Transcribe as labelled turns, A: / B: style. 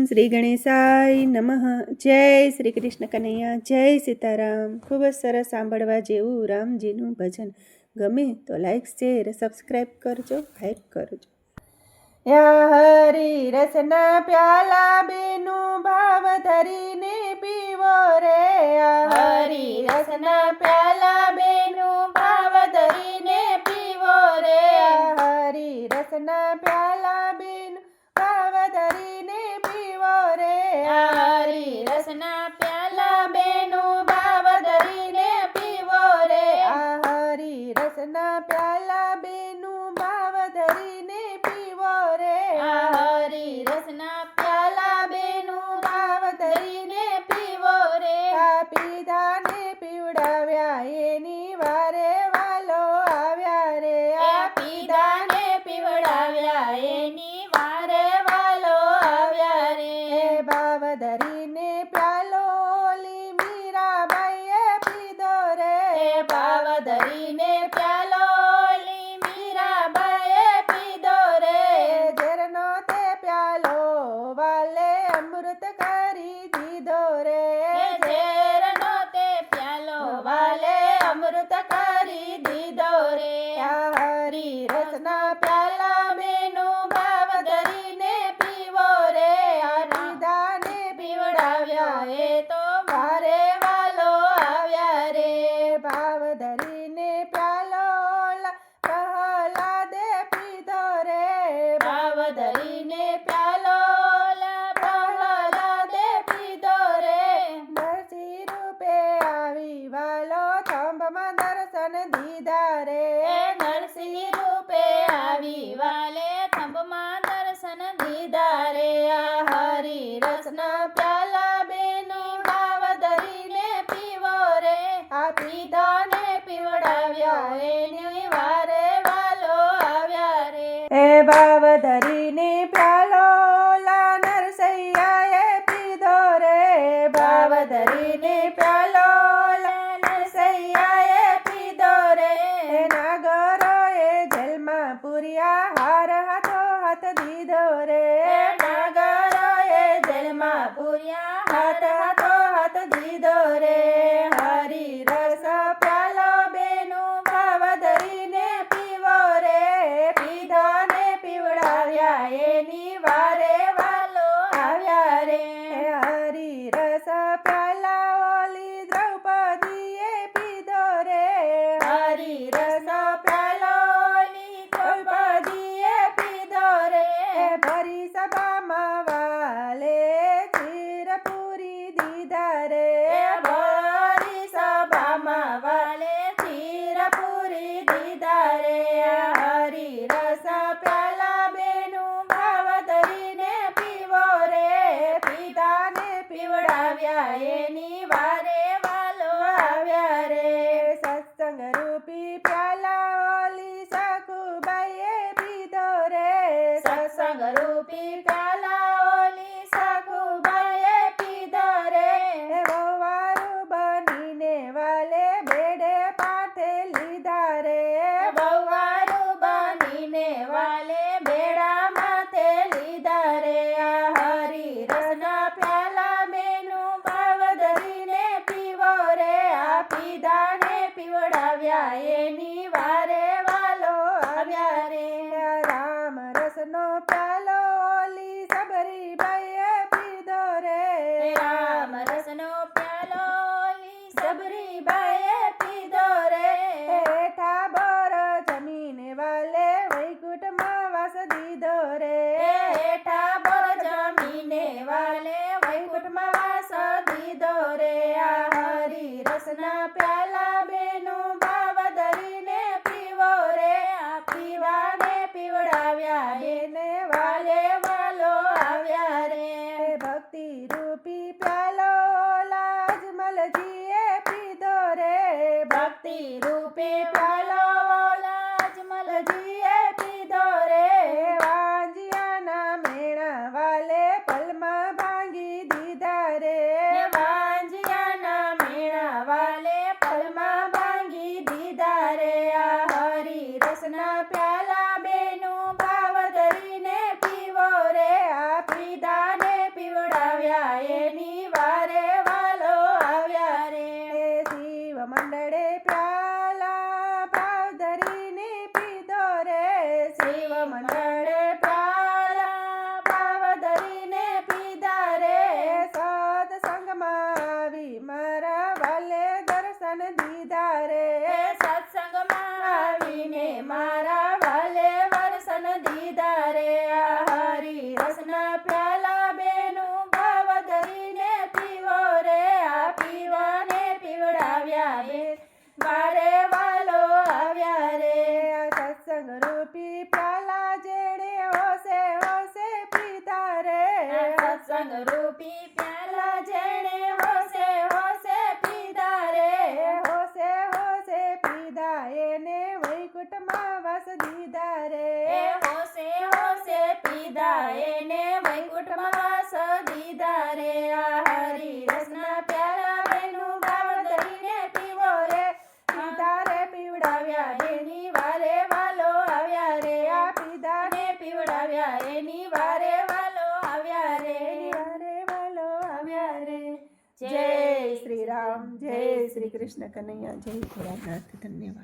A: શ્રી ગણેશાય નમઃ. જય શ્રી કૃષ્ણ કનૈયા, જય સીતારામ. ખૂબ જ સરસ સાંભળવા જેવું રામજીનું ભજન. ગમે તો લાઈક શેર સબસ્ક્રાઈબ કરજો, હાઈપ કરજો. યા હરી રસના પ્યાલા બેનું ભાવ ધરીને પીવો રે. હરી રસના પ્યાલા બેનું ભાવ ધરીને પીવો રે. હરી રસના પ્યાલા બેનું ભાવ ધરીને પીવો રે. હરી રસના પ્યાલા બેનું ભાવ ધરીને પીવો રે. હરી રસના પ્યાલા બેનું ભાવ ધરીને પીવો રે. હરી રસના પ્યાલા બેનું ભાવ ધરીને પીવો રે. પીધા ને પીવડાવ્યા એની વારે વાલો આવ્યા રે. પીધા ને પીવડાવ્યા એની વારે વાલો આવ્યા રે. ભાવ ધરીને પ્યાલો ઓલી મીરાબાઈએ પીધો રે. ભાવ ધરીને પ્યાલો ઓલી મીરાબાઈએ પીધો રે. ઝેરનો તે પ્યાલો વાલે અમૃત કરી દીધો રે. ઝેરનો તે પ્યાલો વાલે અમૃત કરી દીધો રે. હરી રસના પ્યાલા બેનું ભાવ ધરીને પીવો રે. પીધા ને પીવડાવ્યા એ તો વારે વાલો આવ્યા રે. ભાવ ધરીને પ્યાલો પ્રહલાદે પીધો રે. ભાવ ધરીને પ્યાલો પ્રહલાદે પીધો રે. નરસિંહ રૂપે આવી વાલો થંભમાં દર્શન દીધા રે. નરસિંહ રૂપે આવી વાલે થંભમાં દર્શન દીધા રે. હરી રસના પ્યાલા બેનું ભાવ ધરીને પીવો રે. પીધા ને પીવડાવ્યા એની વારે વાલો આવ્યા રે. ભાવ ધરીને પ્યાલો નરસૈયાએ પીધો રે. ભાવ ધરીને પ્યાલો નરસૈયાએ પીધો રે. નાગરોએ જેલમાં પૂર્યા હાર હાથો હાથ દીધો રે. નાગરોએ જેલમાં પૂર્યા હાથો હાથ દીધો રે. હરી રસ પ્યાલો બેનું ભાવ ધરીને પીવો રે. પીધા ને પીવડાવ્યા એની વારે વાલો આવ્યા રે. હરી રસ પ્યાલા ઓલી દ્રૌપદીએ પીધો રે. હરી રસ પ્યાલો ઓલી દ્રૌપદીએ પીધો રે. ભરી સભામાં વાલે ખીર પૂરી દીધા રે. ભરી સભામાં વાલે ખીર પૂરી દીધા રે. હરી રસ પ્યાલા બેનું ભાવ ધરીને પીવો રે. પીધા ને પીવડાવ્યા એની વારે વાલો આવ્યા રે. સત્સંગ રૂપી પ્યાલા ઓલી સખુબાઈએ પીધો રે. સત્સંગ રૂપી પ્યાલા ઓલી સખુબાઈએ પીધો રે. વહુવારું બનીને વાલે બેડે પાઠે લીધા રે. વહુવારું બનીને વાલે બેડા માથે લીધા રે. હરી રસના પ્યાલા બેનું ભાવ ધરીને પીવો રે. પીધા ને પીવડાવ્યા એની વારે વાલો આવ્યા રે. રામ રસનો પ્યાલો ઓલી સબરીબાઈએ પીધો રે. રામ રસનો પ્યાલો ઓલી સબરીબાઈએ પીધો રે. હેઠા બોર જમીન વાલે વૈકુંઠમાં વાસ દીધો રે. હેઠા બોર જમીને વાલે વૈકુંઠમાં વાસ દીધો રે. હરી રસના પ્યાલા બેનું ભાવ ધરીને પીવો રે. પીવા ને પીવડાવ્યા એને વાલે વાલો આવ્યા રે. ભક્તિ રૂપી પ્યાલો લાજમલજીએ પીધો રે. ભક્તિ રૂપી પ્યાલો લાજમલજીએ પીધો રે. વાંજિયાના મેણા વાલે પલમાં ભાંગી દીધા રે. વાંજિયાના મેણા વાલે પલમાં ભાંગી દીધા રે. હરી રસના પ્યાલા બેનું ભાવ ધરીને પીવો રે. પીધા ને પીવડાવ્યા મંડળે પ્યાલા ભાવ ધરીને પીધા રે સત્સંગમાં આવી મારા વાલે દર્શન દીધા રે
B: સત્સંગમાં આવીને મારા વાલે દર્શન દીધા રે
A: હરી રસના પ્યાલા બેનું ભાવ ધરીને પીવો રે આ
B: પીવાને પીવડાવ્યા બે
A: મારે વાલો આવ્યા રે સત્સંગ રૂપી પ્યાલા જેણે હોશે હોશે પીધા રે
B: સત્સંગ રૂપી પ્યાલા જેણે હોશે હોશે પીધા રે
A: હોશે હોશે પીધા એને વૈકુંઠમાં વાસ દીધા રે
B: હોશે હોશે પીધા એને વૈકુંઠમાં વાસ દીધા રે હરી રસના પ્યાલા બેનું ભાવ ધરીને પીવો રે
A: પીધા રે પીવડાવ્યા
B: એની વારે વાલો આવ્યા રે
A: પીધા
B: ને પીવડાવ્યા એની વારે વાલો આવ્યા રે
A: વારે વાલો આવ્યા રે જય શ્રી રામ જય શ્રી કૃષ્ણ કનૈયા જય ભોળાનાથ ધન્યવાદ.